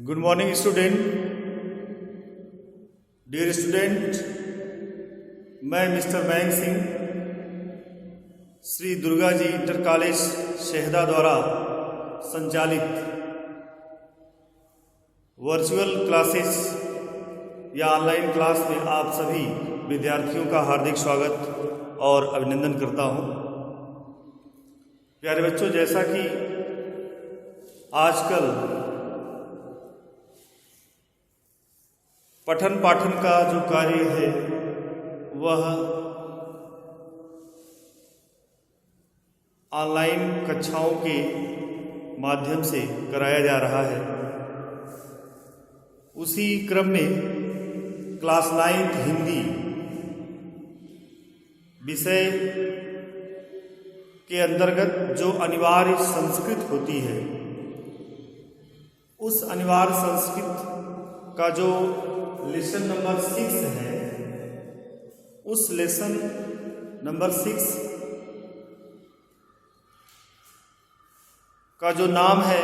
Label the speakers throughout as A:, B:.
A: Good morning student. Dear student, मैं mister Mayank Singh Shri Durga ji inter college Shahda द्वारा संचालित वर्चुअल क्लासेस या ऑनलाइन क्लास में आप सभी विद्यार्थियों का हार्दिक स्वागत और अभिनंदन करता हूं। प्यारे बच्चों, जैसा कि आजकल पठन पाठन का जो कार्य है वह ऑनलाइन कक्षाओं के माध्यम से कराया जा रहा है, उसी क्रम में क्लास 9th हिंदी विषय के अंतर्गत जो अनिवार्य संस्कृत होती है, उस अनिवार्य संस्कृत का जो लेसन नंबर 6 है, उस लेसन नंबर 6 का जो नाम है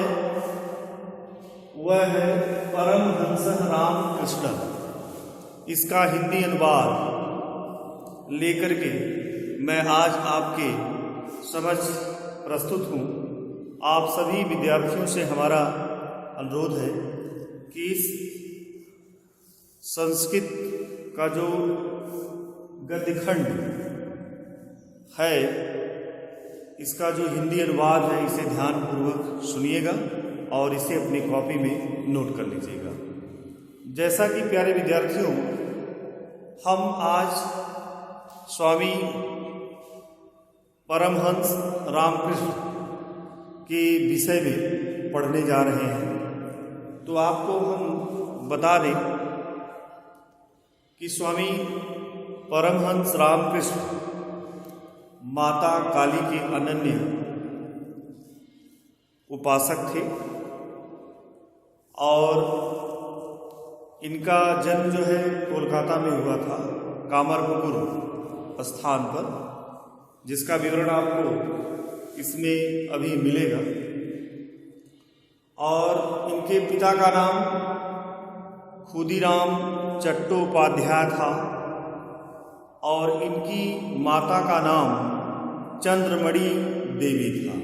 A: वह है परमहंस रामकृष्ण। इसका हिंदी अनुवाद लेकर के मैं आज आपके समक्ष प्रस्तुत हूँ। आप सभी विद्यार्थियों से हमारा अनुरोध है कि इस संस्कृत का जो गद्यखंड है, इसका जो हिंदी अनुवाद है, इसे ध्यानपूर्वक सुनिएगा और इसे अपनी कॉपी में नोट कर लीजिएगा। जैसा कि प्यारे विद्यार्थियों, हम आज स्वामी परमहंस रामकृष्ण के विषय में पढ़ने जा रहे हैं। तो आपको हम बता दें कि स्वामी परमहंस रामकृष्ण माता काली के अनन्य उपासक थे और इनका जन्म जो है कोलकाता में हुआ था, कामरपुकुर स्थान पर, जिसका विवरण आपको इसमें अभी मिलेगा। और इनके पिता का नाम खुदीराम चट्टोपाध्याय था और इनकी माता का नाम चंद्रमणि देवी था।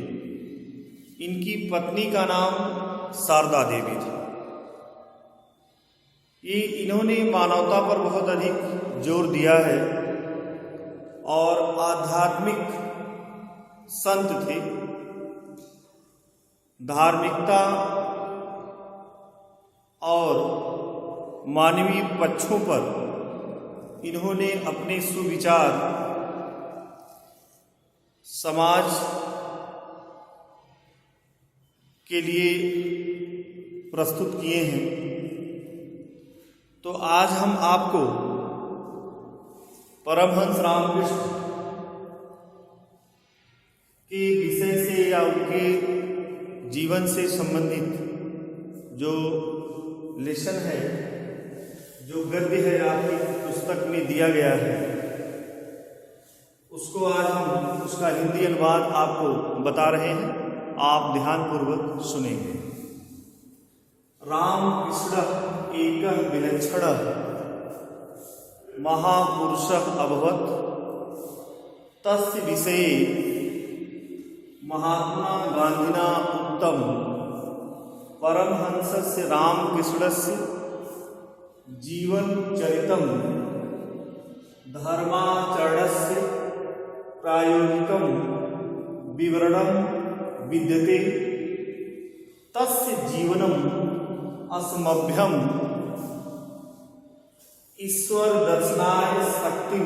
A: इनकी पत्नी का नाम शारदा देवी था। इन्होंने मानवता पर बहुत अधिक जोर दिया है और आध्यात्मिक संत थे। धार्मिकता और मानवीय पक्षों पर इन्होंने अपने सुविचार समाज के लिए प्रस्तुत किए हैं। तो आज हम आपको परमहंस रामकृष्ण के विषय से या उनके जीवन से संबंधित जो लेसन है, जो गद्य है आपकी पुस्तक में दिया गया है, उसको आज हम उसका हिंदी अनुवाद आपको बता रहे हैं। आप ध्यानपूर्वक सुनेंगे। रामकृष्ण एक विलक्षण महापुरुष अभवत्, तस्य विषये महात्मा गांधिना उक्तम् परमहंसस्य रामकृष्णस्य जीवन चरितम धर्माचरणस्य प्रायोगिकम विवरणम विद्यते, तस्य जीवनम अस्मभ्यम ईश्वर दर्शनाय शक्तिं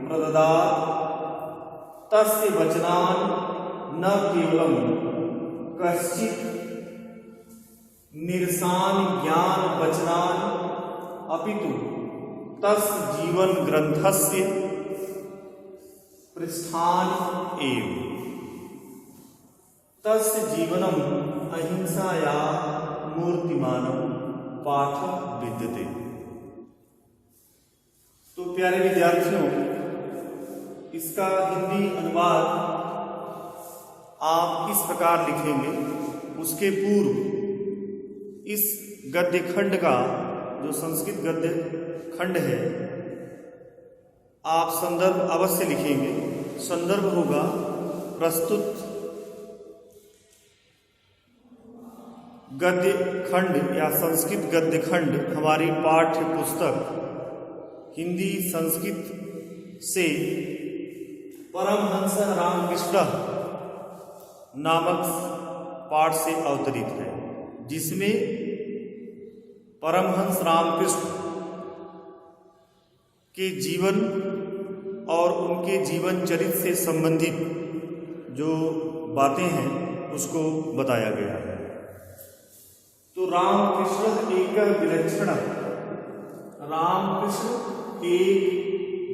A: प्रददात्, तस्य वचनान् न केवलं कश्चित् निरसान ज्ञान वचनान् अपितु तस्य जीवन ग्रंथस्य पृष्ठान एव, तस्य जीवनम अहिंसाया मूर्तिमानम पाठ विद्यते। तो प्यारे विद्यार्थियों, इसका हिंदी अनुवाद आप इस प्रकार लिखेंगे। उसके पूर्व इस गद्य खंड का जो संस्कृत गद्य खंड है, आप संदर्भ अवश्य लिखेंगे। संदर्भ होगा प्रस्तुत गद्य खंड या संस्कृत गद्य खंड हमारी पाठ्य पुस्तक हिंदी संस्कृत से परमहंस रामकृष्ण नामक पाठ से अवतरित है, जिसमें परमहंस रामकृष्ण के जीवन और उनके जीवन चरित्र से संबंधित जो बातें हैं उसको बताया गया है। तो रामकृष्ण एक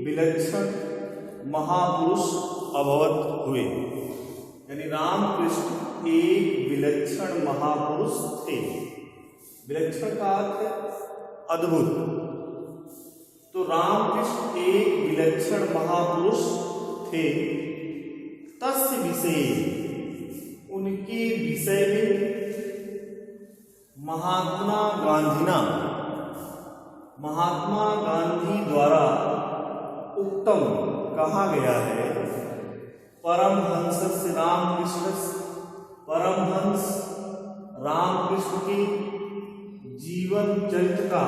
A: विलक्षण महापुरुष अभवत हुए, यानी रामकृष्ण एक विलक्षण महापुरुष थे। विलक्षण का अर्थ अद्भुत। तो रामकृष्ण एक विलक्षण महापुरुष थे। तस्य विषय, उनके विषय में महात्मा गांधी द्वारा उत्तम कहा गया है। परमहंस रामकृष्ण के जीवन चरित्र का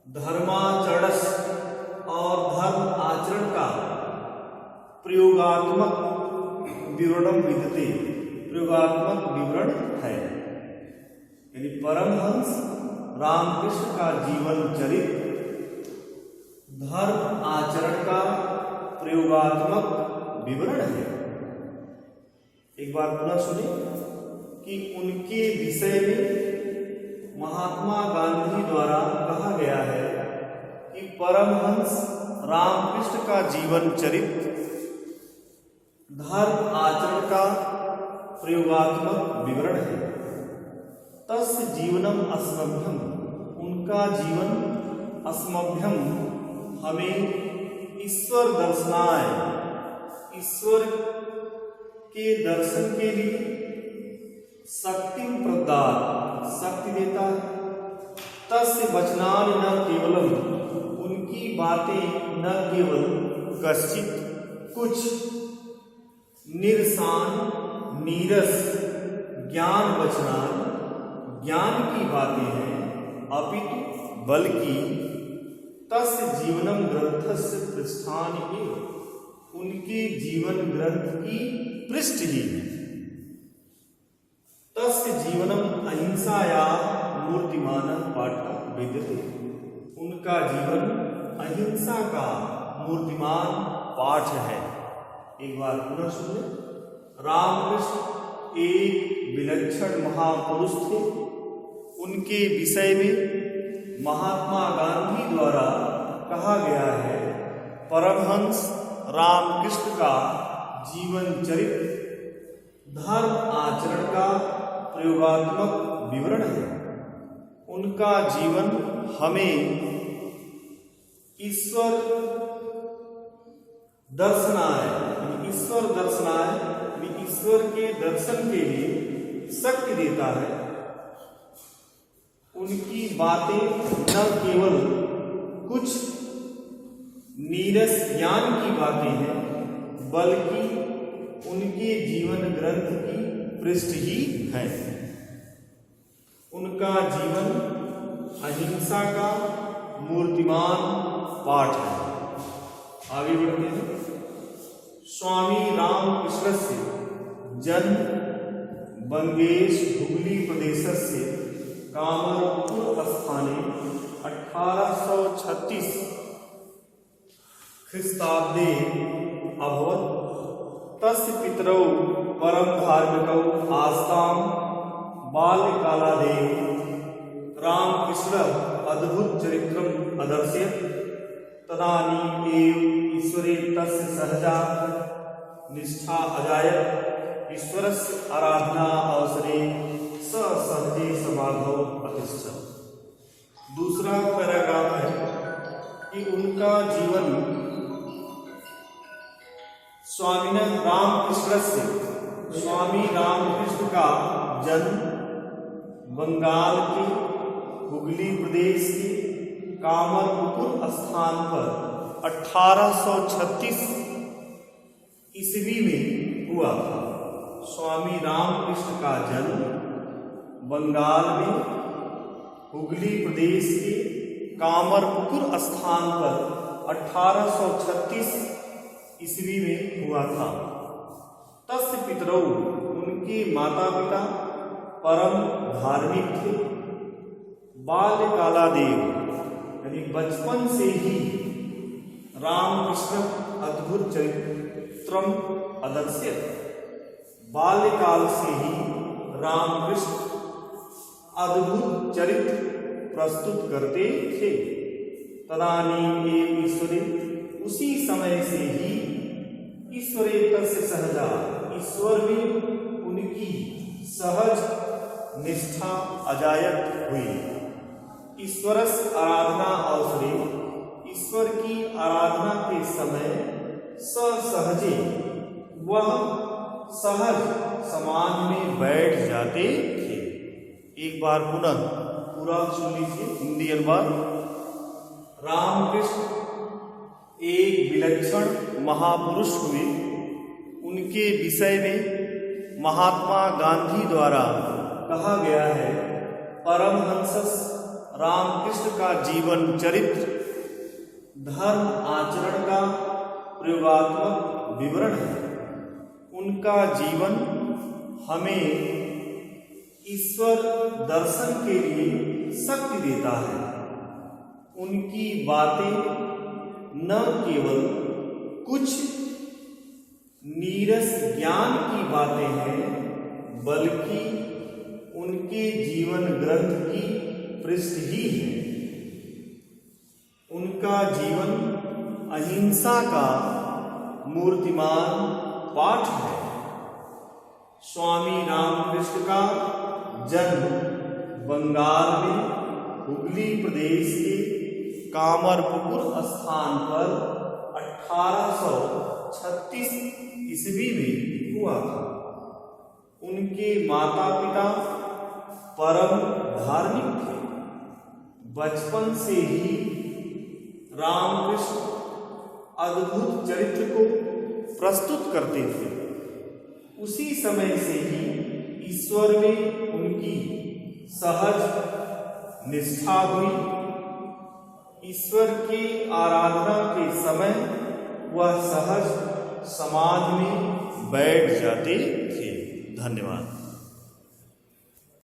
A: धर्माचरण और धर्म आचरण का प्रयोगात्मक विवरण है। यानी परमहंस रामकृष्ण का जीवन चरित्र धर्म आचरण का प्रयोगात्मक विवरण है। एक बार पुनः सुनिए कि उनके विषय में महात्मा गांधी द्वारा कहा गया है कि परमहंस रामकृष्ण का जीवन चरित्र धर्म आचरण का प्रयोगात्मक विवरण है। तस्य जीवनम अस्मभ्यम, उनका जीवन अस्मभ्यम हमें ईश्वर दर्शनाय, ईश्वर के दर्शन के लिए शक्ति प्रदान, शक्ति देता है। तस्य वचनान न केवलम, उनकी बातें न केवल कश्चित कुछ निरसान नीरस ज्ञान वचनान, ज्ञान की बातें हैं, अपितु बल्कि तस्य जीवनम ग्रंथस्य पृष्ठानि एव, उनके जीवन ग्रंथ की पृष्ठ ही है। तस्य जीवनम अहिंसाया मूर्तिमान पाठ विद्यते, उनका जीवन अहिंसा का मूर्तिमान पाठ है। एक बार पुनः सुनिए। रामकृष्ण एक विलक्षण महापुरुष थे। उनके विषय में महात्मा गांधी द्वारा कहा गया है परमहंस रामकृष्ण का जीवन चरित्र धर्म आचरण का प्रयोगात्मक विवरण है। उनका जीवन हमें ईश्वर दर्शनाय, ईश्वर के दर्शन के लिए शक्ति देता है। उनकी बातें न केवल कुछ नीरस ज्ञान की बातें हैं, बल्कि उनके जीवन ग्रंथ की पृष्ठ ही है। उनका जीवन अहिंसा का मूर्तिमान पाठ है। आगे बढ़ते हैं। स्वामी रामकृष्ण से जन्म बंगेश हुगली प्रदेशस्य कामरपुर स्थाने 1836 ख्रीस्ताब्दे अभवत्। तस्य पितरौ परम धार्मिकौ आस्तां बाल्यकालादेव रामकृष्ण अद्भुत चरित्रम् अदर्शयत्। तदानीम् एव ईश्वरे तस्य सहजा निष्ठा अजायत। ईश्वरस्य आराधना अवसरे स सहजे समाधौ प्रतिष्ठत्। दूसरा पैराग्राफ है कि उनका जीवन स्वामी रामकृष्ण का जन्म बंगाल के हुगली प्रदेश के कामरपुकुर स्थान पर 1836 ईस्वी में हुआ था। स्वामी रामकृष्ण का जन्म बंगाल में हुगली प्रदेश के कामरपुकुर स्थान पर 1836 ईस्वी में हुआ था। तस्य पितरौ, उनके माता पिता परम धार्मिक थे। बाल्यकालादेव यानी बचपन से ही रामकृष्ण अद्भुत चरित्रम अदर्श्यत, बाल्यकाल से ही रामकृष्ण अद्भुत चरित्र प्रस्तुत करते थे। तदानीं एव ईश्वरे, उसी समय से ही ईश्वरेतस्य सहजा, ईश्वर में उनकी सहज निष्ठा अजायत हुई। ईश्वरस आराधना अवसरे, ईश्वर की आराधना के समय सहजे, वह सहज समाज में बैठ जाते थे। एक बार पुनः पूरा सुन लीजिए, हिंदी अनुवाद। रामकृष्ण एक विलक्षण महापुरुष हुए। उनके विषय में महात्मा गांधी द्वारा कहा गया है, परमहंस रामकृष्ण का जीवन चरित्र धर्म आचरण का प्रयोगात्मक विवरण है। उनका जीवन हमें ईश्वर दर्शन के लिए शक्ति देता है। उनकी बातें न केवल कुछ नीरस ज्ञान की बातें हैं, बल्कि उनके जीवन ग्रंथ की पृष्ठ ही है। उनका जीवन अहिंसा का मूर्तिमान पाठ है। स्वामी रामकृष्ण का जन्म बंगाल में हुगली प्रदेश के कामरपुकुर स्थान पर 1836 ईस्वी में हुआ था। उनके माता पिता परम धार्मिक थे। बचपन से ही रामकृष्ण अद्भुत चरित्र को प्रस्तुत करते थे। उसी समय से ही ईश्वर में उनकी सहज निष्ठा हुई। ईश्वर की आराधना के समय वह सहज समाज में बैठ जाते थे। धन्यवाद।